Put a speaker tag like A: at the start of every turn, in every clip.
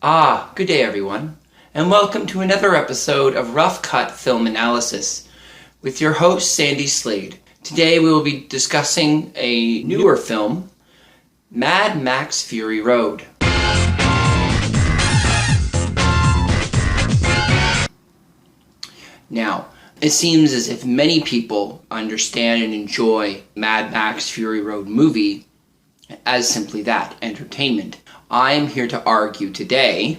A: Good day everyone, and welcome to another episode of Rough Cut Film Analysis with your host Sandy Slade. Today we will be discussing a newer film, Mad Max Fury Road. Now, it seems as if many people understand and enjoy Mad Max Fury Road movie as simply that, entertainment. I am here to argue today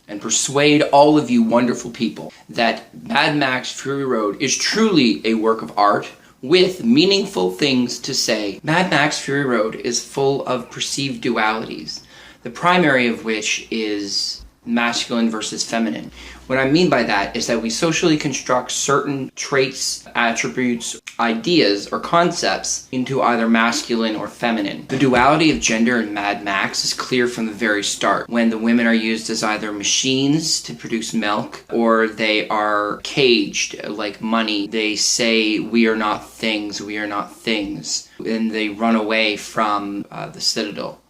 A: and persuade all of you wonderful people that Mad Max Fury Road is truly a work of art with meaningful things to say. Mad Max Fury Road is full of perceived dualities, the primary of which is masculine versus feminine. What I mean by that is that we socially construct certain traits, attributes, ideas, or concepts into either masculine or feminine. The duality of gender in Mad Max is clear from the very start, when the women are used as either machines to produce milk, or they are caged like money. They say, "We are not things, we are not things," and they run away from the Citadel.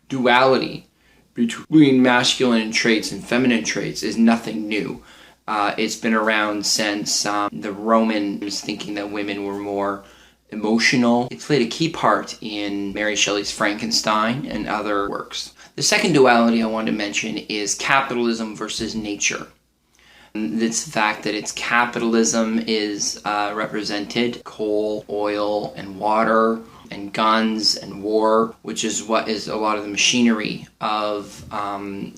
A: Duality between masculine traits and feminine traits is nothing new. It's been around since the Romans, thinking that women were more emotional. It played a key part in Mary Shelley's Frankenstein and other works. The second duality I want to mention is capitalism versus nature. It's the fact that capitalism is represented, coal, oil, and water, and guns and war, which is what is a lot of the machinery of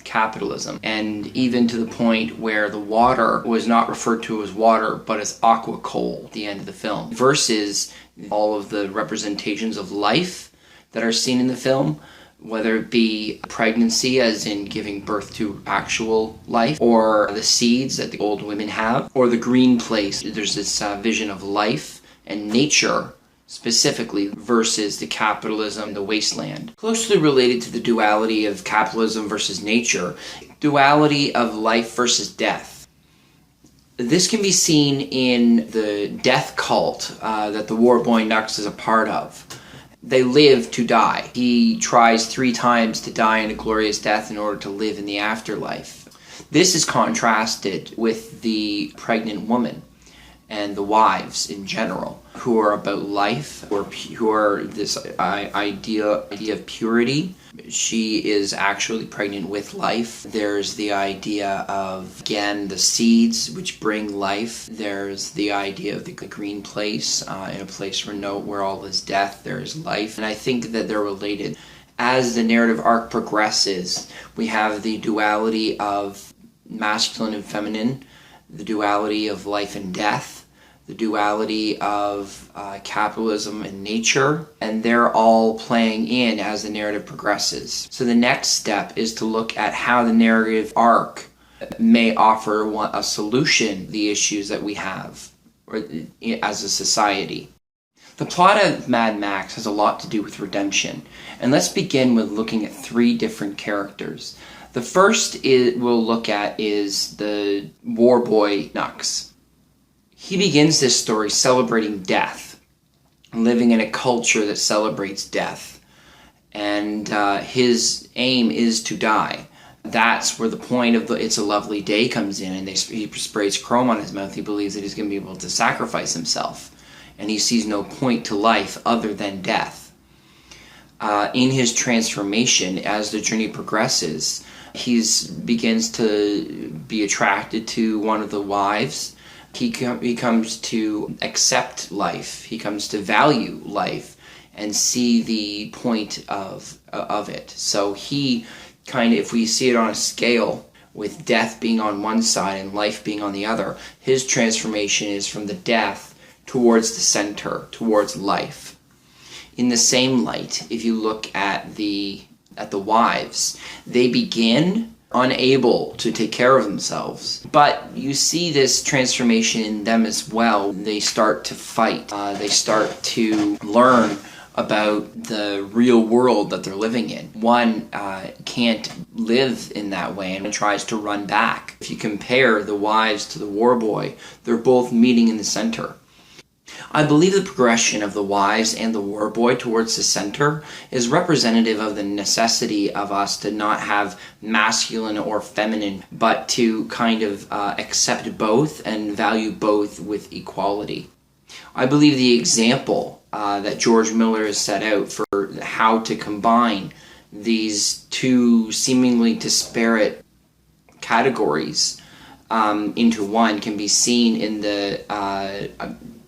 A: capitalism. And even to the point where the water was not referred to as water, but as aqua coal at the end of the film, versus all of the representations of life that are seen in the film, whether it be pregnancy, as in giving birth to actual life, or the seeds that the old women have, or the green place. There's this vision of life and nature specifically versus the capitalism, the wasteland. Closely related to the duality of capitalism versus nature, duality of life versus death. This can be seen in the death cult that the war boy Nux is a part of. They live to die. He tries 3 times to die in a glorious death in order to live in the afterlife. This is contrasted with the pregnant woman and the wives in general, who are about life, who are this idea of purity. She is actually pregnant with life. There's the idea of, again, the seeds which bring life. There's the idea of the green place, in a place where all is death, there is life. And I think that they're related. As the narrative arc progresses, we have the duality of masculine and feminine, the duality of life and death, the duality of capitalism and nature, and they're all playing in as the narrative progresses. So the next step is to look at how the narrative arc may offer a solution to the issues that we have as a society. The plot of Mad Max has a lot to do with redemption, and let's begin with looking at 3 different characters. The first we'll look at is the war boy Nux. He begins this story celebrating death, living in a culture that celebrates death, and his aim is to die. That's where the point of It's a Lovely Day comes in, and he sprays chrome on his mouth. He believes that he's going to be able to sacrifice himself, and he sees no point to life other than death. In his transformation, as the journey progresses, he begins to be attracted to one of the wives. He comes to accept life. He comes to value life and see the point of it. So he if we see it on a scale, with death being on one side and life being on the other, his transformation is from the death towards the center, towards life. In the same light, if you look at the wives, they begin unable to take care of themselves, but you see this transformation in them as well. They start to fight. They start to learn about the real world that they're living in. One can't live in that way and tries to run back. If you compare the wives to the war boy, they're both meeting in the center. I believe the progression of the wives and the war boy towards the center is representative of the necessity of us to not have masculine or feminine, but to kind of accept both and value both with equality. I believe the example that George Miller has set out for how to combine these two seemingly disparate categories into one can be seen in the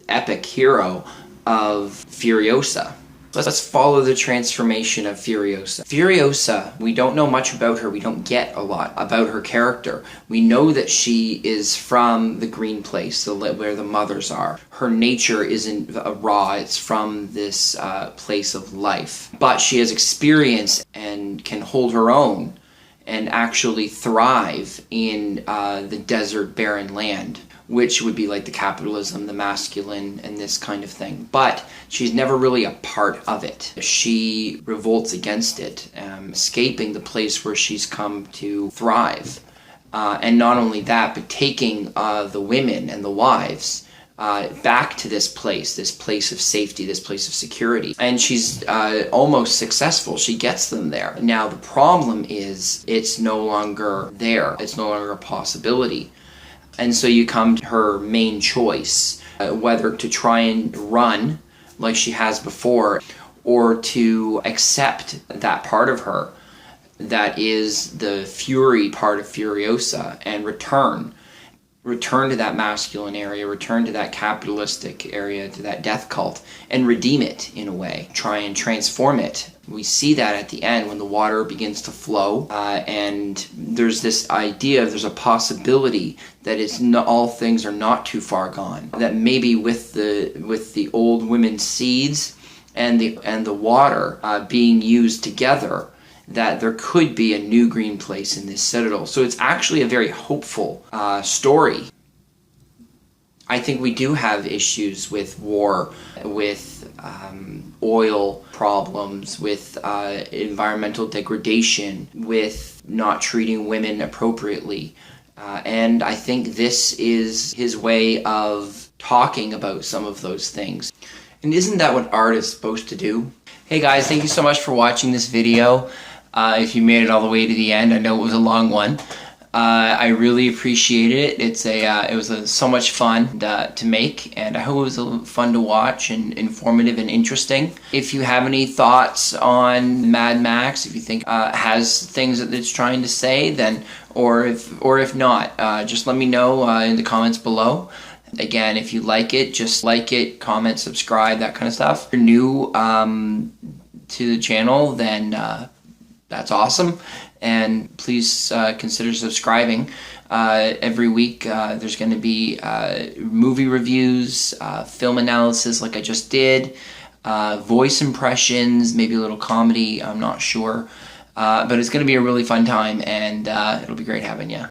A: epic hero of Furiosa. Let's follow the transformation of Furiosa. Furiosa, we don't know much about her. We don't get a lot about her character. We know that she is from the green place, where the mothers are. Her nature isn't raw. It's from this place of life. But she has experience and can hold her own and actually thrive in the desert, barren land, which would be like the capitalism, the masculine, and this kind of thing. But she's never really a part of it. She revolts against it, escaping the place where she's come to thrive. And not only that, but taking the women and the wives back to this place of safety, this place of security. And she's almost successful. She gets them there. Now, the problem is it's no longer there. It's no longer a possibility. And so you come to her main choice, whether to try and run like she has before, or to accept that part of her that is the fury part of Furiosa and return to that masculine area, return to that capitalistic area, to that death cult, and redeem it in a way, try and transform it. We see that at the end when the water begins to flow, and there's this idea, there's a possibility that all things are not too far gone. That maybe with the old women's seeds and the water being used together, that there could be a new green place in this citadel. So it's actually a very hopeful story. I think we do have issues with war, with oil problems, with environmental degradation, with not treating women appropriately. And I think this is his way of talking about some of those things. And isn't that what art is supposed to do? Hey guys, thank you so much for watching this video. If you made it all the way to the end, I know it was a long one. I really appreciate it. It was so much fun to make, and I hope it was fun to watch and informative and interesting. If you have any thoughts on Mad Max, if you think has things that it's trying to say, then or if not, just let me know in the comments below. Again, if you like it, just like it, comment, subscribe, that kind of stuff. If you're new to the channel, then that's awesome, and please consider subscribing. Every week there's going to be movie reviews, film analysis like I just did, voice impressions, maybe a little comedy, I'm not sure. But it's going to be a really fun time, and it'll be great having you.